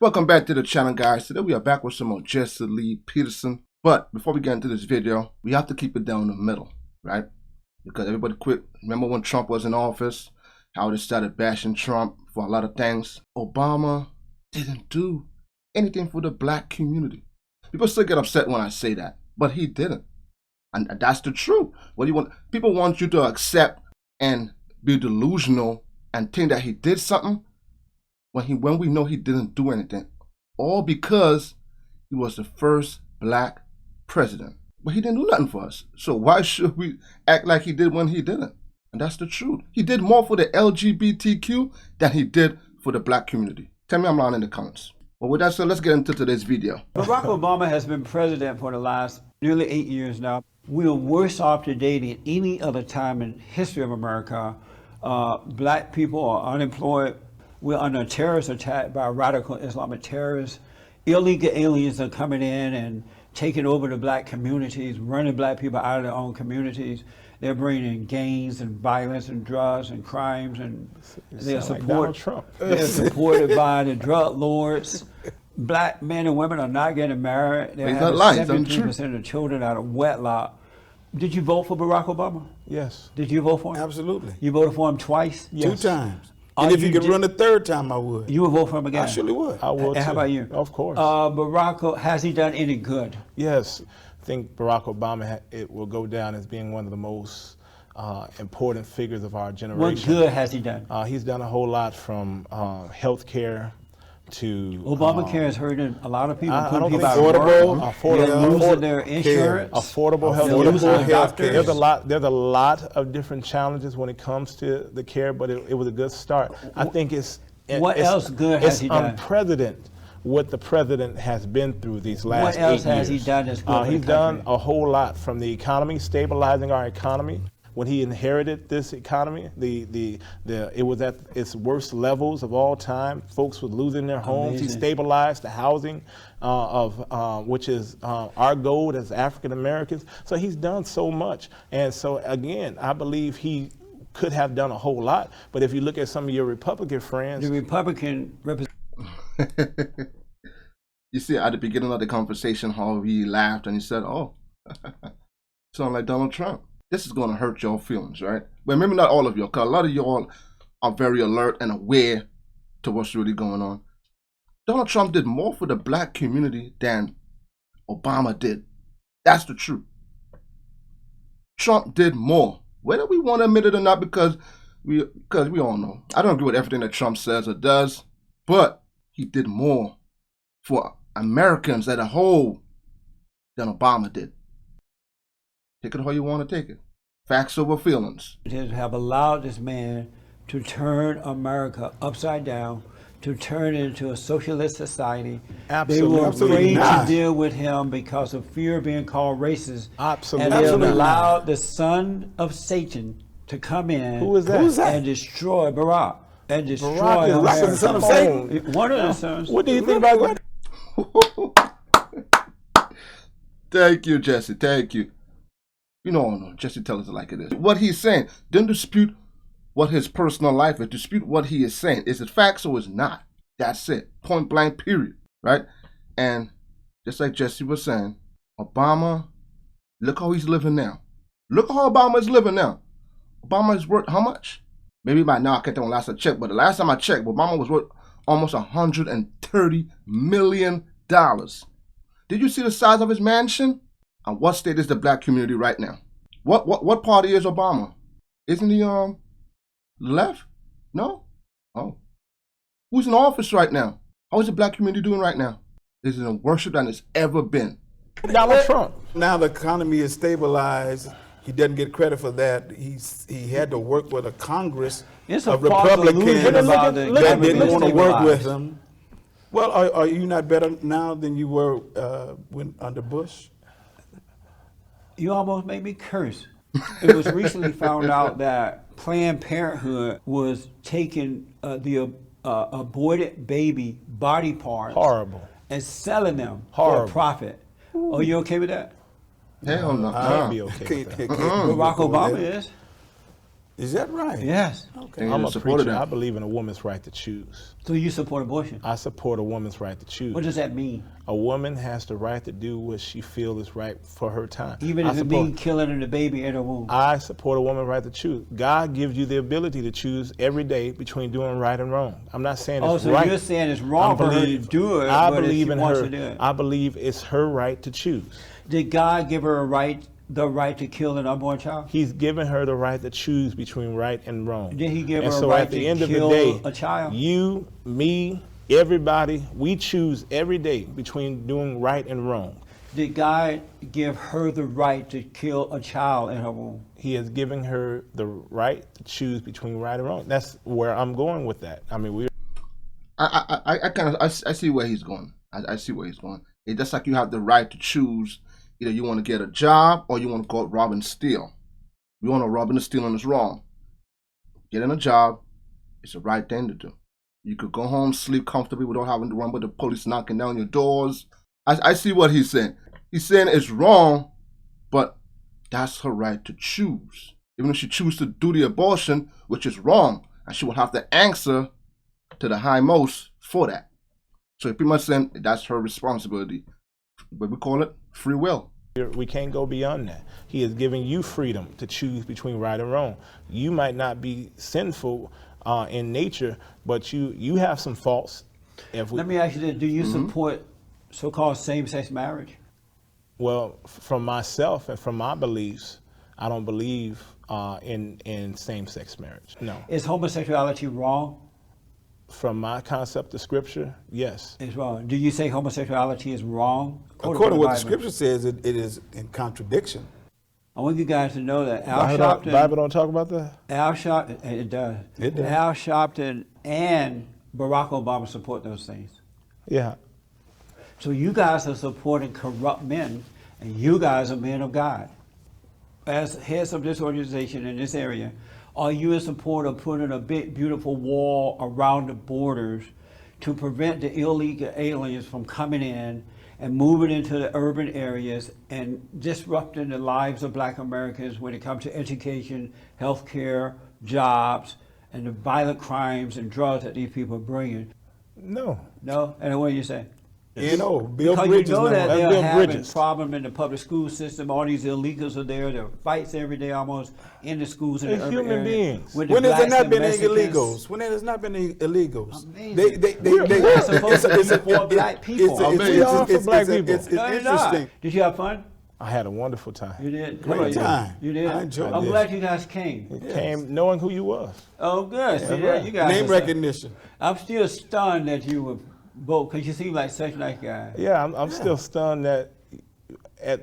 Welcome back to the channel, guys. Today we are back with some more Jesse Lee Peterson. But before we get into this video, we have to keep it down the middle, right? Because everybody quit. Remember when Trump was in office, how they started bashing Trump for a lot of things. Obama didn't do anything for the black community. People still get upset when I say that, but he didn't. And that's the truth. What do you want? People want you to accept and be delusional and think that he did something when we know he didn't do anything, all because he was the first black president. But he didn't do nothing for us. So why should we act like he did when he didn't? And that's the truth. He did more for the LGBTQ than he did for the black community. Tell me I'm lying in the comments. Well, with that said, let's get into today's video. Barack Obama has been president for the last nearly 8 years now. We are worse off today than any other time in history of America. Black people are unemployed. We're under a terrorist attack by radical Islamic terrorists. Illegal aliens are coming in and taking over the black communities, running black people out of their own communities. They're bringing gangs and violence and drugs and crimes, and they're supported by the drug lords. Black men and women are not getting married. They're having 73% of children out of wedlock. Did you vote for Barack Obama? Yes. Did you vote for him? Absolutely. You voted for him twice? Yes. 2 times. And if you could run a 3rd time, I would. You would vote for him again? I surely would. I would. And how about you? Of course. Barack, has he done any good? Yes. I think Barack Obama, it will go down as being one of the most important figures of our generation. What good has he done? He's done a whole lot, from health care to Obamacare has hurted a lot of people. Affordable losing their insurance. Affordable health care. There's a lot of different challenges when it comes to the care, but it was a good start. I think what else good has he done? It's unprecedented what the president has been through these last 8 years. What else has he done that's good? He's done a whole lot, from the economy, stabilizing our economy. When he inherited this economy, it was at its worst levels of all time. Folks were losing their homes. Amazing. He stabilized the housing which is our goal as African Americans. So he's done so much. And so again, I believe he could have done a whole lot. But if you look at some of your Republican friends, the Republican You see, at the beginning of the conversation, how he laughed and he said, "Oh, sound like Donald Trump." This is going to hurt your feelings, right? But maybe not all of you, because a lot of y'all are very alert and aware to what's really going on. Donald Trump did more for the black community than Obama did. That's the truth. Trump did more, whether we want to admit it or not, because we all know. I don't agree with everything that Trump says or does, but he did more for Americans as a whole than Obama did. Take it how you want to take it. Facts over feelings. Have allowed this man to turn America upside down, to turn it into a socialist society. Absolutely. They were afraid to deal with him because of fear of being called racist. Absolutely. And they have allowed the son of Satan to come in. Who is that? And destroy Barack. And destroy Barack is the son of Satan? One of the sons. What do you think about that? Thank you, Jesse. Thank you. You know, Jesse tells us like it is. What he's saying, don't dispute what his personal life is. Dispute what he is saying. Is it facts or is it not? That's it. Point blank, period. Right? And just like Jesse was saying, Obama, look how he's living now. Look how Obama is living now. Obama is worth how much? Maybe by now I can't tell when last I checked, but the last time I checked, Obama was worth almost $130 million. Did you see the size of his mansion? And what state is the black community right now? What party is Obama? Isn't he left? No? Oh. Who's in office right now? How is the black community doing right now? This is in worship than it's ever been. Donald Trump. Now the economy is stabilized. He doesn't get credit for that. He had to work with a Congress of Republicans that didn't want to work with him. Well, are you not better now than you were when under Bush? You almost made me curse. It was recently found out that Planned Parenthood was taking the aborted baby body parts and selling them for a profit. Are you okay with that? Hell no. I'd be okay with that. Barack Obama is. Is that right? Yes. Okay. I'm a preacher. I believe in a woman's right to choose. So you support abortion? I support a woman's right to choose. What does that mean? A woman has the right to do what she feels is right for her time. Even if it means killing the baby in her womb? I support a woman's right to choose. God gives you the ability to choose every day between doing right and wrong. I'm not saying it's right. Oh, so you're saying it's wrong for her to do it, I but believe in her. To do it. I believe it's her right to choose. Did God give her the right to kill an unborn child? He's given her the right to choose between right and wrong. Did he give her a right right to kill a child? You, me, everybody, we choose every day between doing right and wrong. Did God give her the right to kill a child in her womb? He has given her the right to choose between right and wrong. That's where I'm going with that. I mean, I see where he's going. I see where he's going. It's just like you have the right to choose. Either you want to get a job or you want to go out rob and steal. You want to rob and steal and it's wrong. Getting a job is the right thing to do. You could go home, sleep comfortably without having to run with the police knocking down your doors. I see what he's saying. He's saying it's wrong, but that's her right to choose. Even if she chooses to do the abortion, which is wrong, and she will have to answer to the high most for that. So pretty much saying that's her responsibility. But we call it free will. We can't go beyond that. He is giving you freedom to choose between right and wrong. You might not be sinful in nature, but you have some faults. Let me ask you this. Do you support so-called same-sex marriage? Well, from myself and from my beliefs, I don't believe in same-sex marriage. No. Is homosexuality wrong? From my concept of scripture, yes. It's wrong. Do you say homosexuality is wrong? According to what the scripture says, it is in contradiction. I want you guys to know that The Bible don't talk about that? Al Sharpton, it does. It does. Al Sharpton and Barack Obama support those things. Yeah. So you guys are supporting corrupt men, and you guys are men of God. As heads of this organization in this area, are you in support of putting a big, beautiful wall around the borders to prevent the illegal aliens from coming in and moving into the urban areas and disrupting the lives of Black Americans when it comes to education, healthcare, jobs, and the violent crimes and drugs that these people are bringing? No. No? And what do you say? Bill Because Bridges. you know that they're Bill having Bridges. problem in the public school system. All these illegals are there. There are fights every day almost in the schools in the They're urban human area beings. with the When has there blacks not and been any Mexicans. illegals? When has not been any illegals? Amazing. They We're supposed to be for black people. We are for black people. It's No, you're not. interesting. Did you have fun? I had a wonderful time. You did? Great time. You did? I enjoyed I'm it. glad you guys came. Came knowing who you was. Oh, good. See, right. you guys Name are- recognition. I'm still stunned that you were both, because you seem like such a nice guy. Yeah, I'm still stunned at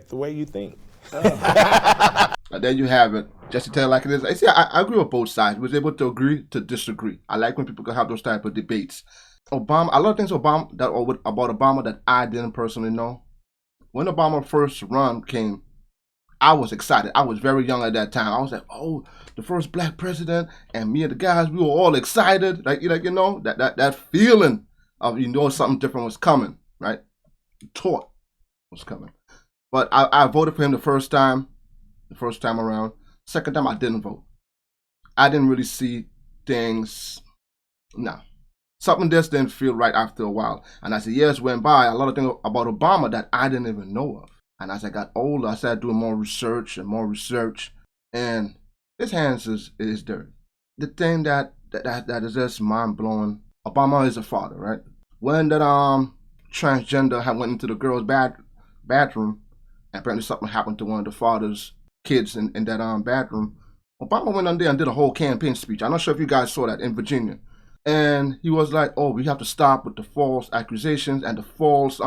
the way you think. There you have it. Just to tell it like it is. I see. I agree with both sides. We was able to agree to disagree. I like when people can have those type of debates. Obama, a lot of things about Obama that I didn't personally know. When Obama first run came, I was excited. I was very young at that time. I was like, oh, the first black president, and me and the guys, we were all excited. Like you know, that feeling of something different was coming, right? Taught was coming. But I voted for him the first time around. Second time I didn't vote. I didn't really see things. No. Something just didn't feel right after a while. And as the years went by, a lot of things about Obama that I didn't even know of. And as I got older, I started doing more research. And his hands is dirty. The thing that is just mind-blowing, Obama is a father, right? When that transgender had went into the girl's bathroom, and apparently something happened to one of the father's kids in that bathroom, Obama went on there and did a whole campaign speech. I'm not sure if you guys saw that in Virginia. And he was like, oh, we have to stop with the false accusations and the false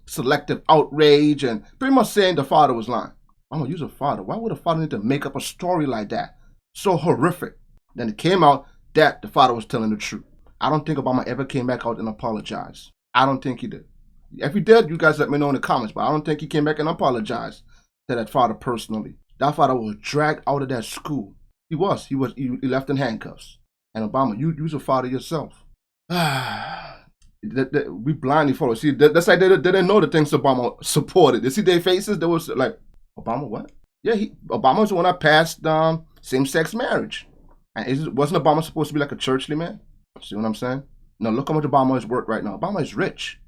selective outrage, and pretty much saying the father was lying. I'm gonna use a father. Why would a father need to make up a story like that? So horrific. Then it came out that the father was telling the truth. I don't think Obama ever came back out and apologized. I don't think he did. If he did, you guys let me know in the comments, but I don't think he came back and apologized to that father personally. That father was dragged out of that school. He left in handcuffs. And Obama, you was a father yourself. We blindly follow. See, that's like they didn't know the things Obama supported. You see their faces? There was like, Obama what? Yeah, Obama was the one that passed same-sex marriage. And wasn't Obama supposed to be like a churchly man? See what I'm saying? No, look how much Obama is worth right now. Obama is rich,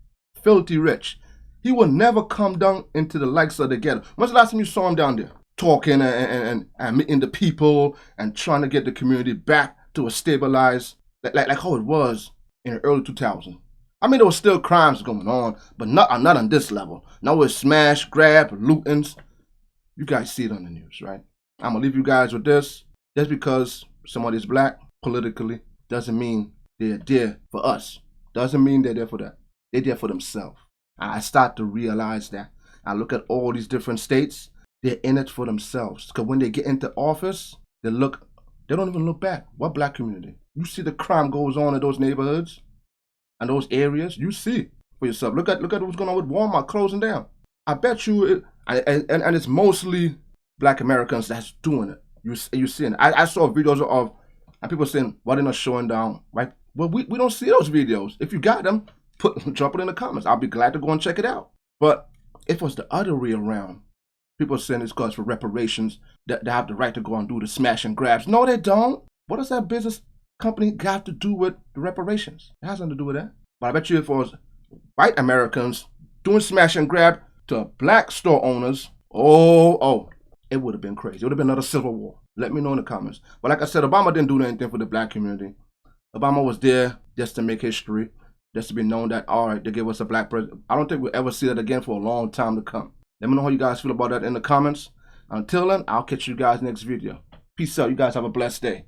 filthy rich. He will never come down into the likes of the ghetto. When's the last time you saw him down there talking and meeting the people and trying to get the community back to a stabilized, like how it was in the early 2000s? I mean, there was still crimes going on, but not on this level. Now with smash, grab, lootings. You guys see it on the news, right? I'm gonna leave you guys with this. Just because somebody's black politically doesn't mean they're there for us. Doesn't mean they're there for that. They're there for themselves. I start to realize that. I look at all these different states. They're in it for themselves. Because when they get into office, they don't even look back. What black community? You see the crime goes on in those neighborhoods and those areas. You see for yourself. Look at what's going on with Walmart closing down. I bet you, and it's mostly black Americans that's doing it. You seeing it. I saw videos of people saying, why they're not showing down, right? Well, we don't see those videos. If you got them, drop it in the comments. I'll be glad to go and check it out. But if it was the other way around, people saying it's because for reparations, that they have the right to go and do the smash and grabs. No, they don't. What does that business company got to do with the reparations? It has nothing to do with that. But I bet you if it was white Americans doing smash and grab to black store owners, it would have been crazy. It would have been another civil war. Let me know in the comments. But like I said, Obama didn't do anything for the black community. Obama was there just to make history, just to be known that, all right, they gave us a black president. I don't think we'll ever see that again for a long time to come. Let me know how you guys feel about that in the comments. Until then, I'll catch you guys next video. Peace out. You guys have a blessed day.